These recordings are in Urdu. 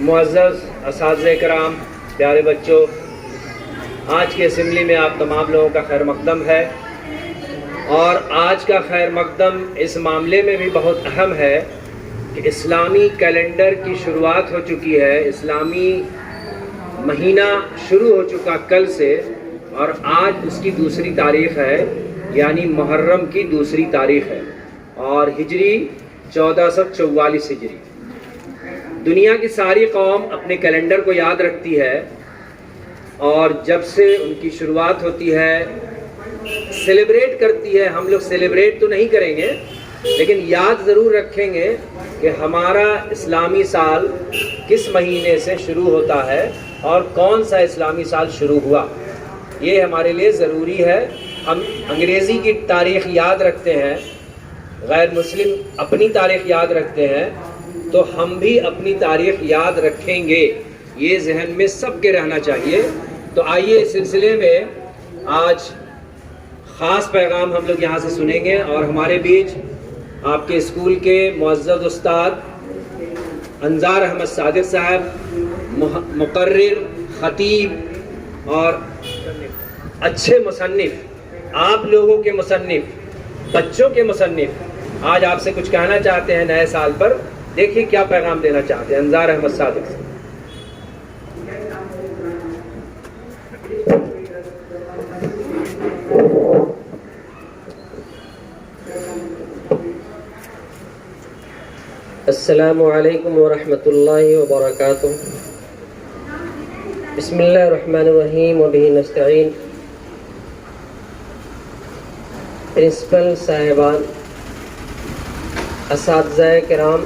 معزز اساتذہ کرام، پیارے بچوں، آج کی اسمبلی میں آپ تمام لوگوں کا خیر مقدم ہے، اور آج کا خیر مقدم اس معاملے میں بھی بہت اہم ہے کہ اسلامی کیلنڈر کی شروعات ہو چکی ہے۔ اسلامی مہینہ شروع ہو چکا کل سے، اور آج اس کی دوسری تاریخ ہے، یعنی محرم کی دوسری تاریخ ہے، اور ہجری 1444 ہجری۔ دنیا کی ساری قوم اپنے کیلنڈر کو یاد رکھتی ہے، اور جب سے ان کی شروعات ہوتی ہے سیلیبریٹ کرتی ہے۔ ہم لوگ سیلیبریٹ تو نہیں کریں گے، لیکن یاد ضرور رکھیں گے کہ ہمارا اسلامی سال کس مہینے سے شروع ہوتا ہے اور کون سا اسلامی سال شروع ہوا، یہ ہمارے لیے ضروری ہے۔ ہم انگریزی کی تاریخ یاد رکھتے ہیں، غیر مسلم اپنی تاریخ یاد رکھتے ہیں، تو ہم بھی اپنی تاریخ یاد رکھیں گے، یہ ذہن میں سب کے رہنا چاہیے۔ تو آئیے اس سلسلے میں آج خاص پیغام ہم لوگ یہاں سے سنیں گے، اور ہمارے بیچ آپ کے اسکول کے معزز استاد انظار احمد صادق صاحب، مقرر، خطیب اور اچھے مصنف، آپ لوگوں کے مصنف، بچوں کے مصنف، آج آپ سے کچھ کہنا چاہتے ہیں نئے سال پر۔ دیکھیے کیا پیغام دینا چاہتے ہیں انظار احمد صادق صاحب۔ السلام علیکم ورحمۃ اللہ وبرکاتہ۔ بسم اللہ الرحمن الرحیم وبہ نستعین۔ پرنسپل صاحبان، اساتذہ کرام،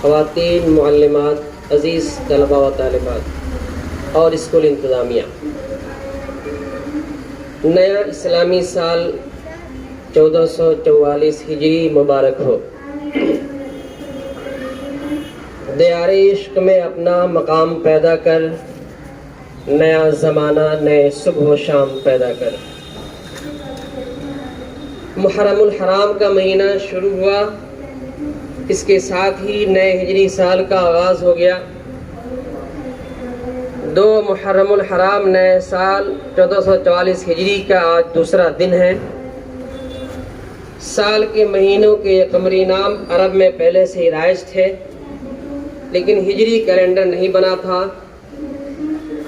خواتین معلمات، عزیز طلباء و طالبات اور اسکول انتظامیہ، نیا اسلامی سال 1444 ہجری مبارک ہو۔ دیار عشق میں اپنا مقام پیدا کر، نیا زمانہ نئے صبح و شام پیدا کر۔ محرم الحرام کا مہینہ شروع ہوا، اس کے ساتھ ہی نئے ہجری سال کا آغاز ہو گیا۔ 2 محرم الحرام نئے سال 1444 ہجری کا آج دوسرا دن ہے۔ سال کے مہینوں کے یہ قمری نام عرب میں پہلے سے ہی رائج تھے، لیکن ہجری کیلنڈر نہیں بنا تھا۔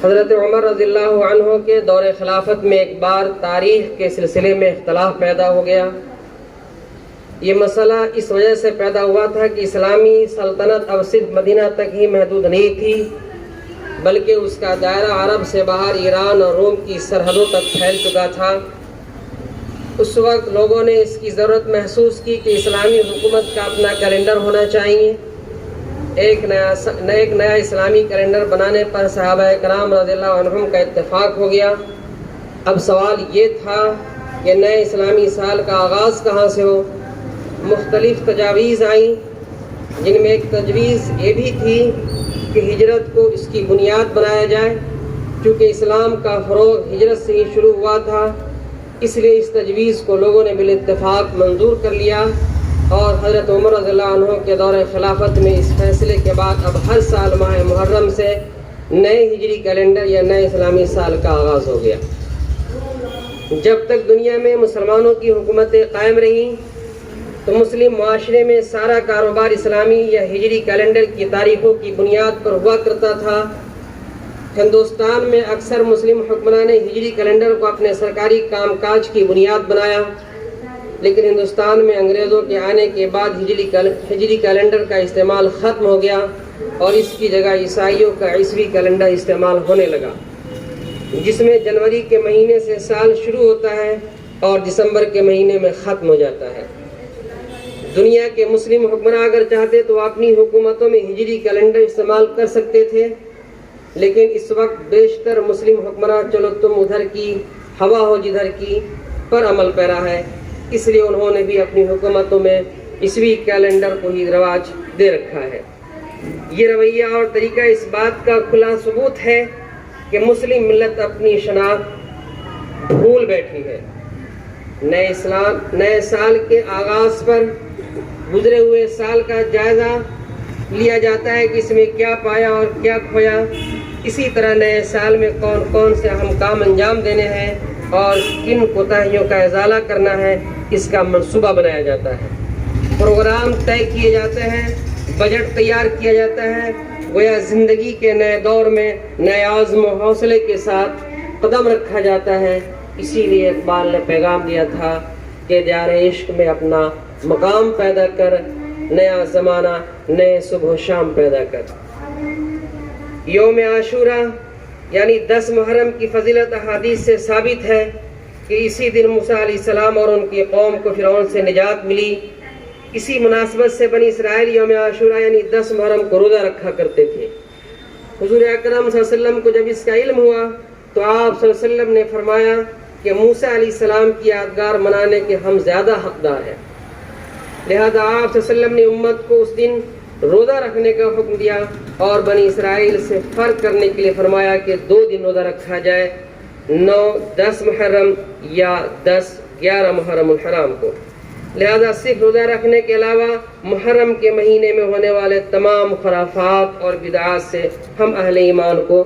حضرت عمر رضی اللہ عنہ کے دور خلافت میں ایک بار تاریخ کے سلسلے میں اختلاف پیدا ہو گیا۔ یہ مسئلہ اس وجہ سے پیدا ہوا تھا کہ اسلامی سلطنت اب صرف مدینہ تک ہی محدود نہیں تھی، بلکہ اس کا دائرہ عرب سے باہر ایران اور روم کی سرحدوں تک پھیل چکا تھا۔ اس وقت لوگوں نے اس کی ضرورت محسوس کی کہ اسلامی حکومت کا اپنا کیلنڈر ہونا چاہیے۔ ایک نیا اسلامی کیلنڈر بنانے پر صحابہ کرام رضی اللہ عنہم کا اتفاق ہو گیا۔ اب سوال یہ تھا کہ نئے اسلامی سال کا آغاز کہاں سے ہو۔ مختلف تجاویز آئیں، جن میں ایک تجویز یہ بھی تھی کہ ہجرت کو اس کی بنیاد بنایا جائے، چونکہ اسلام کا فروغ ہجرت سے ہی شروع ہوا تھا، اس لیے اس تجویز کو لوگوں نے بالاتفاق منظور کر لیا، اور حضرت عمر رضی اللہ عنہ کے دور خلافت میں اس فیصلے کے بعد اب ہر سال ماہ محرم سے نئے ہجری کیلنڈر یا نئے اسلامی سال کا آغاز ہو گیا۔ جب تک دنیا میں مسلمانوں کی حکومتیں قائم رہیں تو مسلم معاشرے میں سارا کاروبار اسلامی یا ہجری کیلنڈر کی تاریخوں کی بنیاد پر ہوا کرتا تھا۔ ہندوستان میں اکثر مسلم حکمران نے ہجری کیلنڈر کو اپنے سرکاری کام کاج کی بنیاد بنایا، لیکن ہندوستان میں انگریزوں کے آنے کے بعد ہجری کیلنڈر کا استعمال ختم ہو گیا، اور اس کی جگہ عیسائیوں کا عیسوی کیلنڈر استعمال ہونے لگا، جس میں جنوری کے مہینے سے سال شروع ہوتا ہے اور دسمبر کے مہینے میں ختم ہو جاتا ہے۔ دنیا کے مسلم حکمراں اگر چاہتے تو اپنی حکومتوں میں ہجری کیلنڈر استعمال کر سکتے تھے، لیکن اس وقت بیشتر مسلم حکمراں چلو تم ادھر کی ہوا ہو جدھر کی پر عمل پیرا ہے، اس لیے انہوں نے بھی اپنی حکومتوں میں عیسوی کیلنڈر کو ہی رواج دے رکھا ہے۔ یہ رویہ اور طریقہ اس بات کا کھلا ثبوت ہے کہ مسلم ملت اپنی شناخت بھول بیٹھی ہے۔ نئے سال کے آغاز پر گزرے ہوئے سال کا جائزہ لیا جاتا ہے کہ اس میں کیا پایا اور کیا کھویا. اسی طرح نئے سال میں کون کون سے اہم کام انجام دینے ہیں اور کن کوتاہیوں کا ازالہ کرنا ہے، اس کا منصوبہ بنایا جاتا ہے. پروگرام طے کیے جاتے ہیں، بجٹ تیار کیا جاتا ہے. گویا زندگی کے نئے دور میں نئے عزم و حوصلے کے ساتھ قدم رکھا جاتا ہے. اسی لیے اقبال نے پیغام دیا تھا کہ دیار عشق میں اپنا مقام پیدا کر، نیا زمانہ نئے صبح و شام پیدا کر. یوم عاشورہ یعنی 10 محرم کی فضیلت احادیث سے ثابت ہے کہ اسی دن موسیٰ علیہ السلام اور ان کی قوم کو فرعون سے نجات ملی. اسی مناسبت سے بنی اسرائیل یوم عاشورہ یعنی 10 محرم کو روزہ رکھا کرتے تھے. حضور اکرم صلی اللہ علیہ وسلم کو جب اس کا علم ہوا تو آپ صلی اللہ علیہ وسلم نے فرمایا کہ موسیٰ علیہ السلام کی یادگار منانے کے ہم زیادہ حقدار ہیں. لہذا آپ صلی اللہ علیہ وسلم نے امت کو اس دن روزہ رکھنے کا حکم دیا اور بنی اسرائیل سے فرق کرنے کے لیے فرمایا کہ 2 دن روزہ رکھا جائے، 9-10 محرم یا 10-11 محرم الحرام کو. لہذا صرف روزہ رکھنے کے علاوہ محرم کے مہینے میں ہونے والے تمام خرافات اور بدعات سے ہم اہل ایمان کو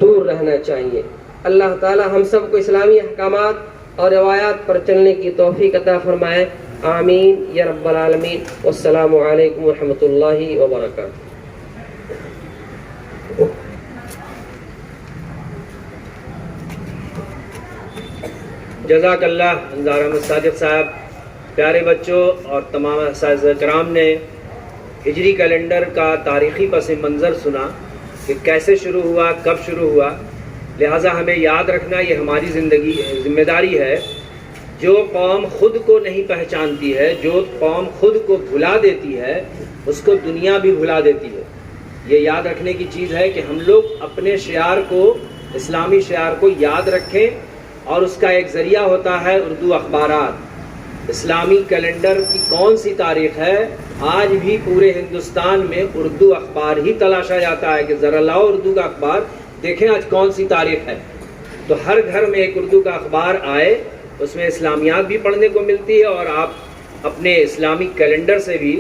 دور رہنا چاہیے. اللہ تعالی ہم سب کو اسلامی احکامات اور روایات پر چلنے کی توفیق عطا فرمائے. آمین یا رب العالمین. والسلام علیکم ورحمۃ اللہ وبرکاتہ. جزاک اللہ انظار احمد صادق صاحب. پیارے بچوں اور تمام اساتذہ کرام نے ہجری کیلنڈر کا تاریخی پس منظر سنا کہ کیسے شروع ہوا، کب شروع ہوا. لہٰذا ہمیں یاد رکھنا یہ ہماری زندگی ذمہ داری ہے. جو قوم خود کو نہیں پہچانتی ہے، جو قوم خود کو بھلا دیتی ہے، اس کو دنیا بھی بھلا دیتی ہے. یہ یاد رکھنے کی چیز ہے کہ ہم لوگ اپنے شعار کو، اسلامی شعار کو یاد رکھیں، اور اس کا ایک ذریعہ ہوتا ہے اردو اخبارات. اسلامی کیلنڈر کی کون سی تاریخ ہے؟ آج بھی پورے ہندوستان میں اردو اخبار ہی تلاشا جاتا ہے کہ ذرا لاؤ اردو کا اخبار دیکھیں آج کون سی تاریخ ہے. تو ہر گھر میں ایک اردو کا اخبار آئے، اس میں اسلامیات بھی پڑھنے کو ملتی ہے اور آپ اپنے اسلامی کیلنڈر سے بھی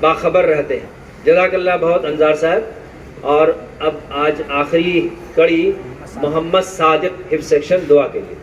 باخبر رہتے ہیں. جزاک اللہ بہت انظار صاحب. اور اب آج آخری کڑی محمد صادق حفظ سیکشن دعا کے لیے.